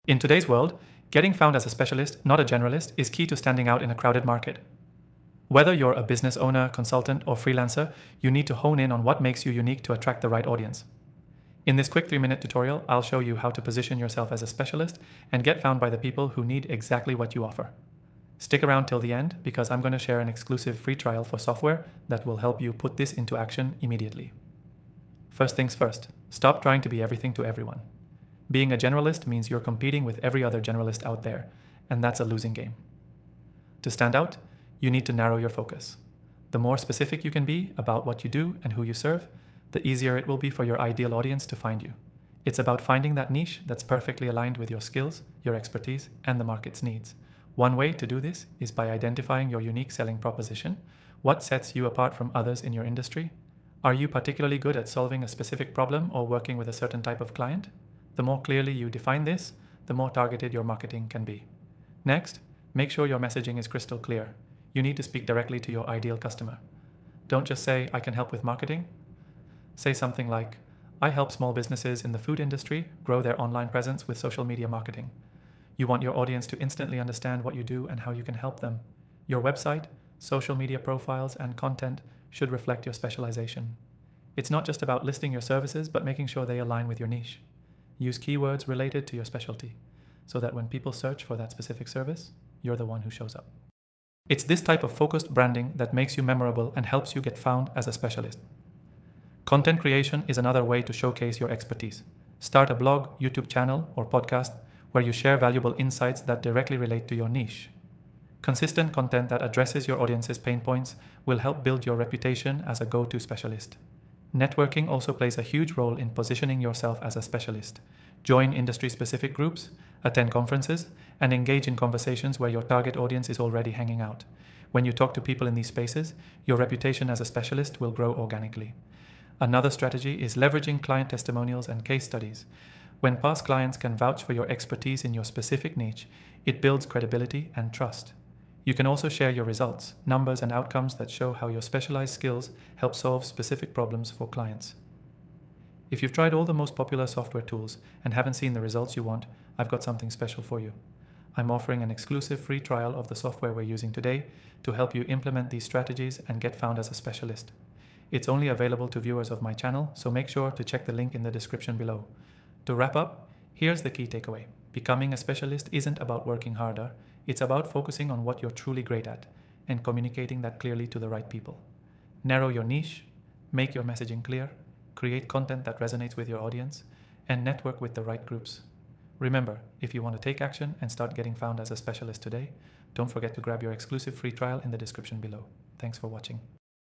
In today's world, getting found as a specialist, not a generalist, is key to standing out in a crowded market. Whether you're a business owner, consultant, or freelancer, you need to hone in on what makes you unique to attract the right audience. In this quick 3-minute tutorial, I'll show you how to position yourself as a specialist and get found by the people who need exactly what you offer. Stick around till the end because I'm going to share an exclusive free trial for software that will help you put this into action immediately. First things first, stop trying to be everything to everyone. Being a generalist means you're competing with every other generalist out there, and that's a losing game. To stand out, you need to narrow your focus. The more specific you can be about what you do and who you serve, the easier it will be for your ideal audience to find you. It's about finding that niche that's perfectly aligned with your skills, your expertise, and the market's needs. One way to do this is by identifying your unique selling proposition. What sets you apart from others in your industry? Are you particularly good at solving a specific problem or working with a certain type of client? The more clearly you define this, the more targeted your marketing can be. Next, make sure your messaging is crystal clear. You need to speak directly to your ideal customer. Don't just say, "I can help with marketing." Say something like, "I help small businesses in the food industry grow their online presence with social media marketing." You want your audience to instantly understand what you do and how you can help them. Your website, social media profiles, and content should reflect your specialization. It's not just about listing your services, but making sure they align with your niche. Use keywords related to your specialty, so that when people search for that specific service, you're the one who shows up. It's this type of focused branding that makes you memorable and helps you get found as a specialist. Content creation is another way to showcase your expertise. Start a blog, YouTube channel, or podcast where you share valuable insights that directly relate to your niche. Consistent content that addresses your audience's pain points will help build your reputation as a go-to specialist. Networking also plays a huge role in positioning yourself as a specialist. Join industry-specific groups, attend conferences, and engage in conversations where your target audience is already hanging out. When you talk to people in these spaces, your reputation as a specialist will grow organically. Another strategy is leveraging client testimonials and case studies. When past clients can vouch for your expertise in your specific niche, it builds credibility and trust. You can also share your results, numbers, and outcomes that show how your specialized skills help solve specific problems for clients. If you've tried all the most popular software tools and haven't seen the results you want, I've got something special for you. I'm offering an exclusive free trial of the software we're using today to help you implement these strategies and get found as a specialist. It's only available to viewers of my channel, so make sure to check the link in the description below. To wrap up, here's the key takeaway. Becoming a specialist isn't about working harder, it's about focusing on what you're truly great at and communicating that clearly to the right people. Narrow your niche, make your messaging clear, create content that resonates with your audience, and network with the right groups. Remember, if you want to take action and start getting found as a specialist today, don't forget to grab your exclusive free trial in the description below. Thanks for watching.